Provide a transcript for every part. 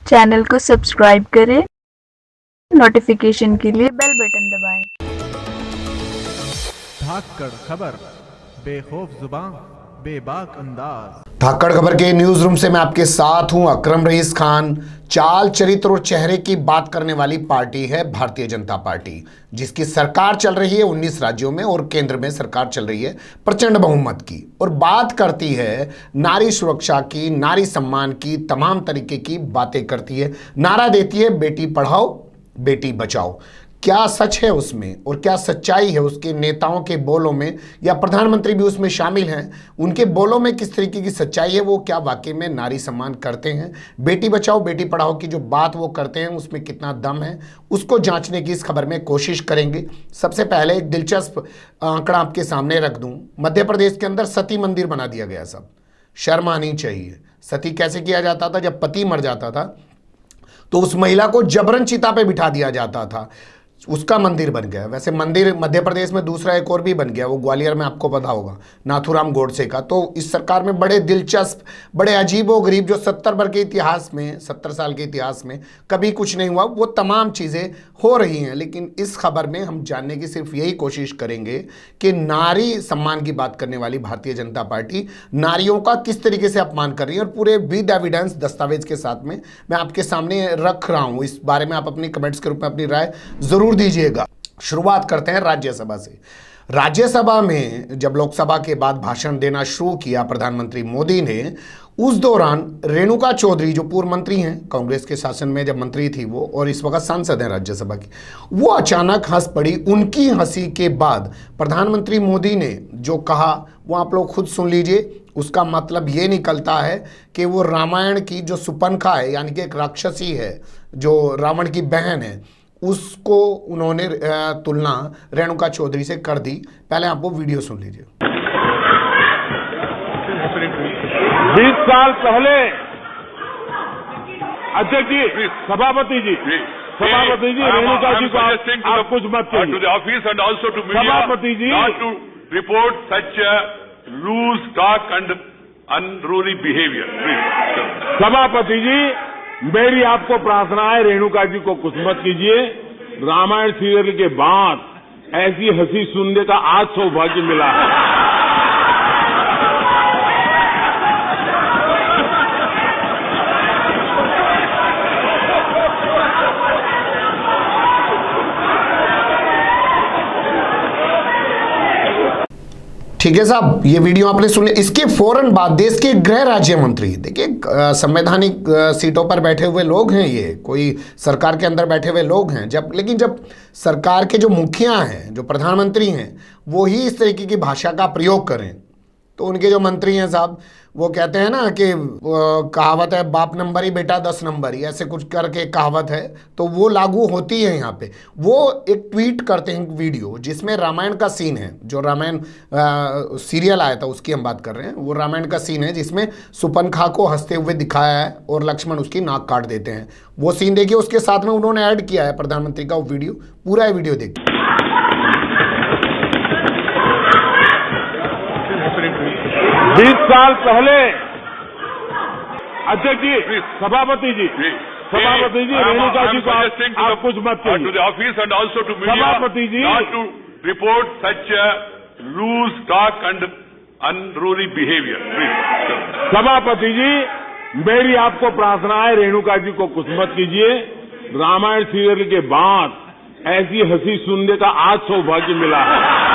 Channel को subscribe करें, notification के लिए बेल बटन दबाएं। धाकड़ खबर, बेखौफ जुबान, बेबाक अंदाज। धाकड़ खबर के न्यूज रूम से मैं आपके साथ हूं अकरम रईस खान। चाल, चरित्र और चेहरे की बात करने वाली पार्टी है भारतीय जनता पार्टी, जिसकी सरकार चल रही है 19 राज्यों में और केंद्र में सरकार चल रही है प्रचंड बहुमत की, और बात करती है नारी सुरक्षा की, नारी सम्मान की, तमाम तरीके की बातें करती है, नारा देती है बेटी पढ़ाओ बेटी बचाओ। क्या सच है उसमें और क्या सच्चाई है उसके नेताओं के बोलों में, या प्रधानमंत्री भी उसमें शामिल हैं, उनके बोलों में किस तरीके की सच्चाई है, वो क्या वाकई में नारी सम्मान करते हैं, बेटी बचाओ बेटी पढ़ाओ की जो बात वो करते हैं उसमें कितना दम है, उसको जांचने की इस खबर में कोशिश करेंगे। सबसे पहले एक दिलचस्प आंकड़ा आपके सामने रख दूं। मध्य प्रदेश के अंदर सती मंदिर बना दिया गया। सब शर्म आनी चाहिए। सती कैसे किया जाता था? जब पति मर जाता था तो उस महिला को जबरन चिता पे बिठा दिया जाता था, उसका मंदिर बन गया। वैसे मंदिर मध्य प्रदेश में दूसरा एक और भी बन गया, वो ग्वालियर में आपको पता होगा, नाथूराम गोडसे का। तो इस सरकार में बड़े दिलचस्प, बड़े अजीबोगरीब, जो 70 वर्ष के इतिहास में, 70 साल के इतिहास में कभी कुछ नहीं हुआ, वो तमाम चीज़ें हो रही हैं। लेकिन इस खबर में हम जानने की सिर्फ यही कोशिश करेंगे कि नारी सम्मान की बात करने वाली भारतीय जनता पार्टी नारियों का किस तरीके से अपमान कर रही है, और पूरे विद एविडेंस दस्तावेज के साथ में मैं आपके सामने रख रहा हूँ। इस बारे में आप अपनी कमेंट्स के रूप में अपनी राय जरूर दीजिएगा। शुरुआत करते हैं राज्यसभा से। राज्यसभा में जब लोकसभा के बाद भाषण देना शुरू किया प्रधानमंत्री मोदी ने, उस दौरान रेणुका चौधरी, जो पूर्व मंत्री हैं, कांग्रेस के शासन में जब मंत्री थी वो और इस वक्त सांसद हैं राज्यसभा की, वो अचानक हंस पड़ी। उनकी हंसी के बाद प्रधानमंत्री मोदी ने जो कहा वो आप लोग खुद सुन लीजिए। उसका मतलब ये निकलता है कि वो रामायण की जो सुपनखा है, यानी कि एक राक्षसी है जो रावण की बहन है, उसको उन्होंने तुलना रेणुका चौधरी से कर दी। पहले आप वो वीडियो सुन लीजिए। 20 साल पहले अध्यक्ष जी, सभापति जी, रेणुका जी को आप कुछ मत कहिए। Office and also to media, सभापति जी, not to report such loose talk and unruly behaviour. सभापति जी, मेरी आपको प्रार्थना है, रेणुका जी को कुछ मत कीजिए। रामायण सीरियल के बाद ऐसी हंसी सुनने का आज सौभाग्य मिला है। ठीक है साहब, ये वीडियो आपने सुन लिया। इसके फौरन बाद देश के गृह राज्य मंत्री, देखिए संवैधानिक सीटों पर बैठे हुए लोग हैं, ये कोई सरकार के अंदर बैठे हुए लोग हैं, लेकिन जब सरकार के जो मुखिया हैं, जो प्रधानमंत्री हैं, वो ही इस तरीके की भाषा का प्रयोग करें, तो उनके जो मंत्री हैं साहब, वो कहते हैं ना कि कहावत है, बाप नंबर ही बेटा 10 नंबर ही, ऐसे कुछ करके कहावत है, तो वो लागू होती है यहाँ पे। वो एक ट्वीट करते हैं, वीडियो जिसमें रामायण का सीन है, जो रामायण सीरियल आया था उसकी हम बात कर रहे हैं, वो रामायण का सीन है जिसमें सुपनखा को हंसते हुए दिखाया है और लक्ष्मण उसकी नाक काट देते हैं। वो सीन देखिए, उसके साथ में उन्होंने ऐड किया है प्रधानमंत्री का वो वीडियो, पूरा वीडियो देखिए। 20 साल पहले अध्यक्ष जी, सभापति जी, रेणुका जी को आप कुछ मत कहिए। Office and also to media, सभापति जी, not to report such loose talk and unruly behaviour. सभापति जी, मेरी आपको प्रार्थना है, रेणुका जी को कुछ मत कीजिए। रामायण सीरियल के बाद ऐसी हंसी सुनने का आज सौभाग्य मिला है।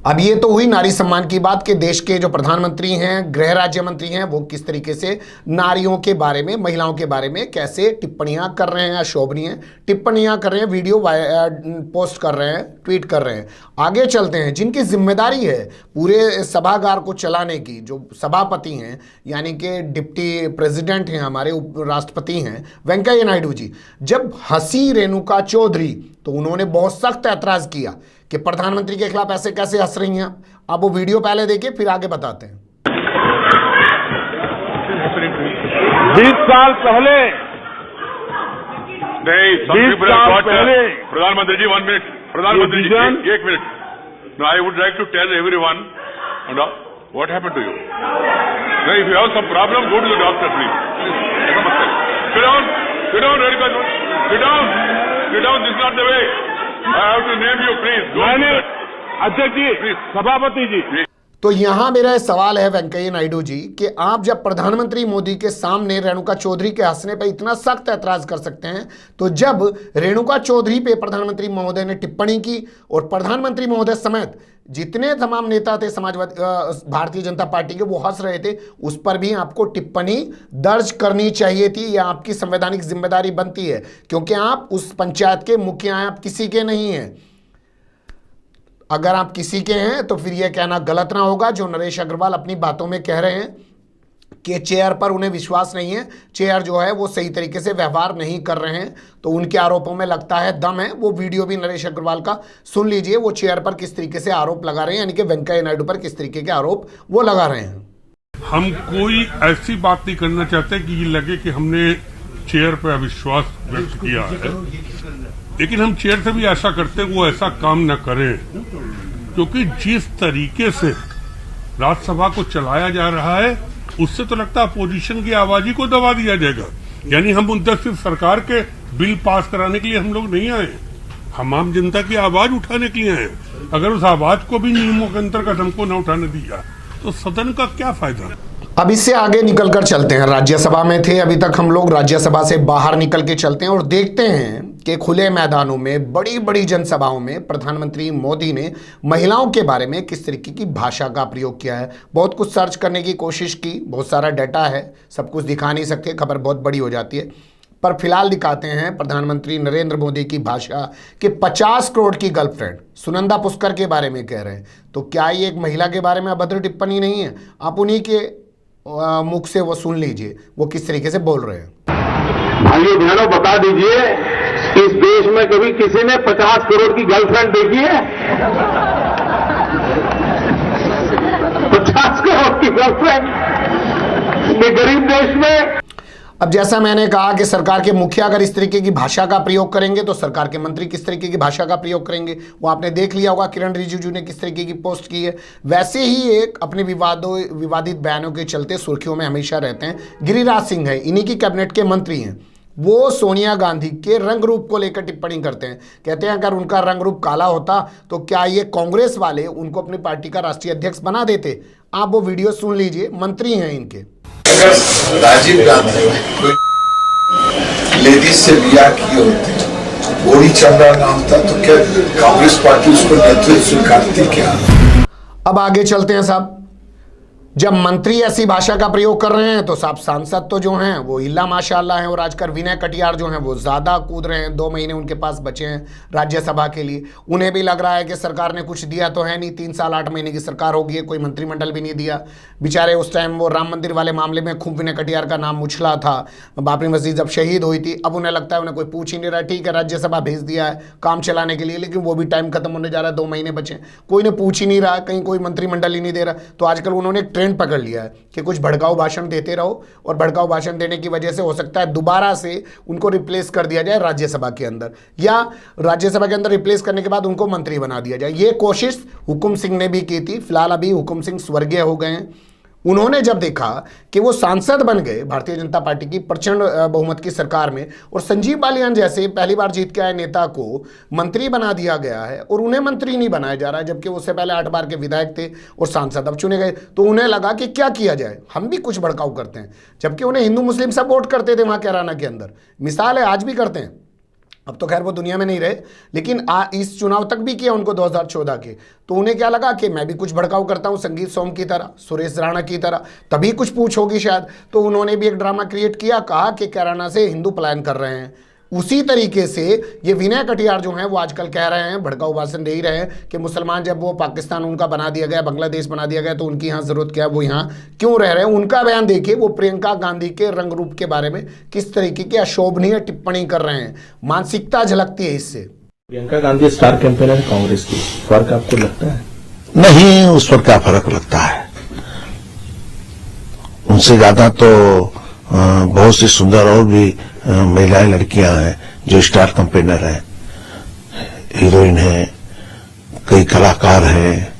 अब ये तो हुई नारी सम्मान की बात कि देश के जो प्रधानमंत्री हैं, गृह राज्य मंत्री हैं, वो किस तरीके से नारियों के बारे में, महिलाओं के बारे में कैसे टिप्पणियां कर रहे हैं, अशोभनीय टिप्पणियां कर रहे हैं, वीडियो पोस्ट कर रहे हैं, ट्वीट कर रहे हैं। आगे चलते हैं। जिनकी जिम्मेदारी है पूरे सभागार को चलाने की, जो सभापति हैं, यानी कि डिप्टी प्रेसिडेंट हैं, हमारे राष्ट्रपति हैं वेंकैया नायडू जी, जब हंसी रेणुका चौधरी, तो उन्होंने बहुत सख्त ऐतराज किया कि प्रधानमंत्री के खिलाफ ऐसे कैसे हंस रही हैं। आप वो वीडियो पहले देखिए, फिर आगे बताते हैं। 20 साल पहले नहीं, some 20 people have साल got, पहले प्रधानमंत्री जी 1 minute, प्रधानमंत्री जी decision- एक minute. No, I would like to tell everyone, what happened to you? No, if you have some problem, go to the doctor, please. ऐसा मत करो. Sit down, Renuka, sit down. This is not the way. I have to name you, please. Don't do मैंने that. अध्यक्ष जी, सभापति जी, तो यहां मेरा सवाल है वेंकैया नायडू जी कि आप जब प्रधानमंत्री मोदी के सामने रेणुका चौधरी के हंसने पर इतना सख्त ऐतराज कर सकते हैं, तो जब रेणुका चौधरी पे प्रधानमंत्री महोदय ने टिप्पणी की और प्रधानमंत्री महोदय समेत जितने तमाम नेता थे समाजवादी भारतीय जनता पार्टी के वो हंस रहे थे, उस पर भी आपको टिप्पणी दर्ज करनी चाहिए थी। यह आपकी संवैधानिक जिम्मेदारी बनती है, क्योंकि आप उस पंचायत के मुखिया हैं, आप किसी के नहीं हैं। अगर आप किसी के हैं तो फिर यह कहना गलत ना होगा जो नरेश अग्रवाल अपनी बातों में कह रहे हैं कि चेयर पर उन्हें विश्वास नहीं है, चेयर जो है वो सही तरीके से व्यवहार नहीं कर रहे हैं, तो उनके आरोपों में लगता है दम है। वो वीडियो भी नरेश अग्रवाल का सुन लीजिए, वो चेयर पर किस तरीके से आरोप लगा रहे हैं, यानी कि वेंकैया नायडू पर किस तरीके के आरोप वो लगा रहे हैं। हम कोई ऐसी बात नहीं करना चाहते कि ये लगे कि हमने चेयर पर अविश्वास व्यक्त किया है, लेकिन हम चेयर से भी ऐसा करते वो ऐसा काम न करें, क्योंकि जिस तरीके से राज्यसभा को चलाया जा रहा है उससे तो लगता है अपोजिशन की आवाज ही को दबा दिया जाएगा। यानी हम उन तक सिर्फ सरकार के बिल पास कराने के लिए हम लोग नहीं आए, हम आम जनता की आवाज उठाने के लिए आए। अगर उस आवाज को भी नियमों के अंतर्गत हमको न उठाने दिया तो सदन का क्या फायदा। अब इससे आगे निकलकर चलते हैं, राज्यसभा में थे, अभी तक हम लोग राज्यसभा से बाहर निकल के चलते हैं और देखते हैं कि खुले मैदानों में बड़ी बड़ी जनसभाओं में प्रधानमंत्री मोदी ने महिलाओं के बारे में किस तरीके की भाषा का प्रयोग किया है। बहुत कुछ सर्च करने की कोशिश की, बहुत सारा डाटा है, सब कुछ दिखा नहीं सकते, खबर बहुत बड़ी हो जाती है, पर फिलहाल दिखाते हैं प्रधानमंत्री नरेंद्र मोदी की भाषा कि 50 करोड़ की गर्लफ्रेंड सुनंदा पुष्कर के बारे में कह रहे हैं। तो क्या ये एक महिला के बारे में अभद्र टिप्पणी नहीं है? आप उन्हीं के मुख से वो सुन लीजिए, वो किस तरीके से बोल रहे हैं। भाइयों बहनों, बता दीजिए, इस देश में कभी किसी ने 50 करोड़ की गर्लफ्रेंड देखी है? 50 करोड़ की गर्लफ्रेंड ये गरीब देश में। अब जैसा मैंने कहा कि सरकार के मुखिया अगर इस तरीके की भाषा का प्रयोग करेंगे तो सरकार के मंत्री किस तरीके की भाषा का प्रयोग करेंगे, वो आपने देख लिया होगा किरण रिजिजू ने किस तरीके की पोस्ट की है। वैसे ही एक अपने विवादित बयानों के चलते सुर्खियों में हमेशा रहते हैं गिरिराज सिंह है, इन्हीं की कैबिनेट के मंत्री हैं। वो सोनिया गांधी के रंग रूप को लेकर टिप्पणी करते हैं, कहते हैं अगर उनका रंग रूप काला होता तो क्या ये कांग्रेस वाले उनको अपनी पार्टी का राष्ट्रीय अध्यक्ष बना देते। आप वो वीडियो सुन लीजिए, मंत्री हैं इनके। अगर राजीव गांधी ने कोई लेडीज से ब्याह किए होते, बोरी चमड़ा ना होता तो क्या कांग्रेस पार्टी उसको नेतृत्व स्वीकारती क्या? अब आगे चलते हैं साहब। जब मंत्री ऐसी भाषा का प्रयोग कर रहे हैं तो साहब सांसद तो जो हैं वो इल्ला माशाअल्लाह हैं, और आजकल विनय कटियार जो हैं वो ज़्यादा कूद रहे हैं। 2 महीने उनके पास बचे हैं राज्यसभा के लिए, उन्हें भी लग रहा है कि सरकार ने कुछ दिया तो है नहीं, 3 साल 8 महीने की सरकार हो गई है, कोई मंत्रिमंडल भी नहीं दिया। बेचारे उस टाइम वो राम मंदिर वाले मामले में खूब विनय कटियार का नाम उछला था, बाबरी मस्जिद जब शहीद हुई थी, अब उन्हें लगता है उन्हें कोई पूछ ही नहीं रहा। ठीक है, राज्यसभा भेज दिया है काम चलाने के लिए, लेकिन वो भी टाइम खत्म होने जा रहा है, 2 महीने बचे, कोई ने पूछ ही नहीं रहा, कहीं कोई मंत्रिमंडल ही नहीं दे रहा। तो आजकल उन्होंने एक ट्रेंड पकड़ लिया है कि कुछ भड़काऊ भाषण देते रहो, और भड़काऊ भाषण देने की वजह से हो सकता है दोबारा से उनको रिप्लेस कर दिया जाए राज्यसभा के अंदर, या राज्यसभा के अंदर रिप्लेस करने के बाद उनको मंत्री बना दिया जाए। ये कोशिश हुकुम सिंह ने भी की थी, फिलहाल अभी हुकुम सिंह स्वर्गीय हो गए हैं। उन्होंने जब देखा कि वो सांसद बन गए भारतीय जनता पार्टी की प्रचंड बहुमत की सरकार में, और संजीव बालियान जैसे पहली बार जीत के आए नेता को मंत्री बना दिया गया है और उन्हें मंत्री नहीं बनाया जा रहा है, जबकि उससे पहले 8 बार के विधायक थे और सांसद अब चुने गए, तो उन्हें लगा कि क्या किया जाए, हम भी कुछ भड़काऊ करते हैं। जबकि उन्हें हिंदू मुस्लिम सब वोट करते थे वहाँ कैराना के अंदर, मिसाल है आज भी करते हैं, अब तो खैर वो दुनिया में नहीं रहे, लेकिन इस चुनाव तक भी किया उनको 2014 के। तो उन्हें क्या लगा कि मैं भी कुछ भड़काऊ करता हूं संगीत सोम की तरह, सुरेश राणा की तरह, तभी कुछ पूछ होगी शायद। तो उन्होंने भी एक ड्रामा क्रिएट किया, कहा कि कैराना से हिंदू पलायन कर रहे हैं। उसी तरीके से ये विनय कटियार जो हैं वो आजकल कह रहे हैं, भड़काऊ भाषण दे ही रहे हैं कि मुसलमान जब वो पाकिस्तान उनका बना दिया गया, बांग्लादेश बना दिया गया, तो उनकी यहाँ जरूरत क्या है, वो यहाँ क्यों रह रहे हैं। उनका बयान देखिए, वो प्रियंका गांधी के रंग रूप के बारे में किस तरीके की अशोभनीय टिप्पणी कर रहे हैं, मानसिकता झलकती है इससे। प्रियंका गांधी स्टार कैंपेनर है कांग्रेस की, फर्क आपको लगता है? नहीं, उस पर क्या फर्क लगता है, उनसे ज्यादा तो बहुत सी सुंदर और भी महिलाएं लड़कियां हैं जो स्टार कैंपेनर हैं, हीरोइन हैं, कई कलाकार हैं,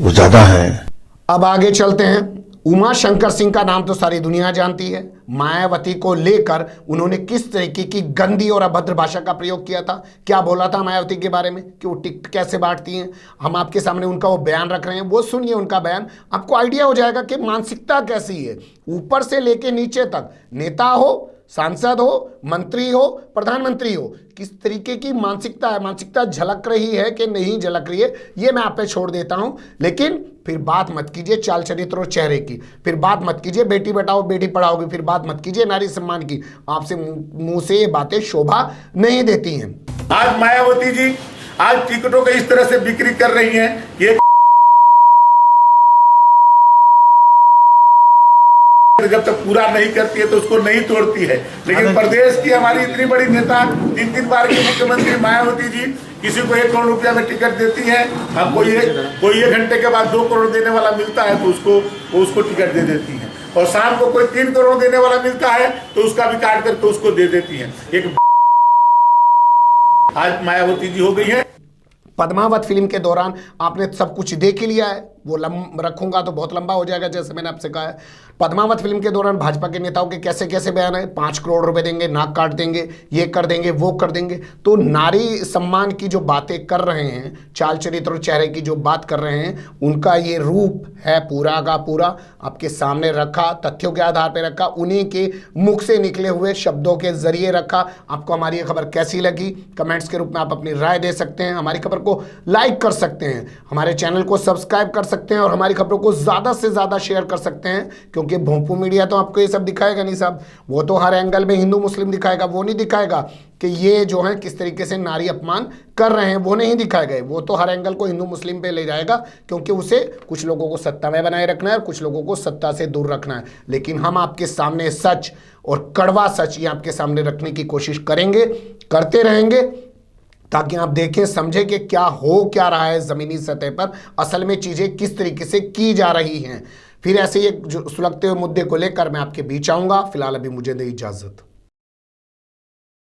वो ज्यादा हैं। अब आगे चलते हैं। उमा शंकर सिंह का नाम तो सारी दुनिया जानती है। मायावती को लेकर उन्होंने किस तरीके की गंदी और अभद्र भाषा का प्रयोग किया था, क्या बोला था मायावती के बारे में कि वो टिकट कैसे बांटती हैं। हम आपके सामने उनका वो बयान रख रहे हैं, वो सुनिए उनका बयान, आपको आइडिया हो जाएगा कि मानसिकता कैसी है। ऊपर से लेके नीचे तक, नेता हो, सांसद हो, मंत्री हो, प्रधानमंत्री हो, किस तरीके की मानसिकता है, मानसिकता झलक रही है कि नहीं झलक रही है, ये मैं आप पे छोड़ देता हूं। लेकिन फिर बात मत कीजिए चाल चरित्र और चेहरे की, फिर बात मत कीजिए बेटी बचाओ बेटी पढ़ाओ की, फिर बात मत कीजिए नारी सम्मान की। आपसे मुंह से ये बातें शोभा नहीं देती हैं। आज मायावती जी आज टिकटों के इस तरह से बिक्री कर रही हैं कि जब तक पूरा नहीं करती है तो उसको नहीं तोड़ती है। लेकिन प्रदेश की हमारी इतनी बड़ी नेता 3 बार की मुख्यमंत्री मायावती जी किसी को 1 करोड़ रुपया में टिकट देती है। हम कोई 1 घंटे के बाद 2 करोड़ देने वाला मिलता है तो उसको टिकट दे देती है, और शाम को कोई 3 करोड़ देने वाला मिलता है तो उसका भी काट करके उसको दे देती है। एक आज मायावती जी हो गई है। पद्मावत फिल्म के दौरान आपने सब कुछ देख ही लिया है, वो रखूंगा तो बहुत लंबा हो जाएगा। जैसे मैंने आपसे कहा है, पद्मावत फिल्म के दौरान भाजपा के नेताओं के कैसे कैसे बयान है, 5 करोड़ रुपए देंगे, नाक काट देंगे, ये कर देंगे, वो कर देंगे। तो नारी सम्मान की जो बातें कर रहे हैं, चाल चरित्र और चेहरे की जो बात कर रहे हैं, उनका ये रूप है पूरा का पूरा आपके सामने रखा, तथ्यों के आधार पर रखा, उन्हीं के मुख से निकले हुए शब्दों के जरिए रखा। आपको हमारी ये खबर कैसी लगी, कमेंट्स के रूप में आप अपनी राय दे सकते हैं, हमारी खबर को लाइक कर सकते हैं, हमारे चैनल को सब्सक्राइब कर सकते हैं और हमारी खबरों को ज़्यादा से ज़्यादा शेयर कर सकते हैं। क्योंकि भोंपू मीडिया तो आपको ये सब दिखाएगा नहीं साहब, वो तो हर एंगल में हिंदू मुस्लिम दिखाएगा, वो नहीं दिखाएगा कि ये जो है किस तरीके से नारी अपमान कर रहे हैं, वो नहीं दिखाएगा। वो तो हर एंगल को हिंदू मुस्लिम पे ले जाएगा, क्योंकि उसे कुछ लोगों को सत्ता में बनाए रखना है और कुछ लोगों को सत्ता से दूर रखना है। लेकिन हम आपके सामने सच और कड़वा सच ये आपके सामने रखने की कोशिश करेंगे, करते रहेंगे, ताकि आप देखें समझें कि क्या रहा है ज़मीनी सतह पर, असल में चीज़ें किस तरीके से की जा रही हैं। फिर ऐसे ही एक सुलगते हुए मुद्दे को लेकर मैं आपके बीच आऊँगा। फिलहाल अभी मुझे दे इजाज़त।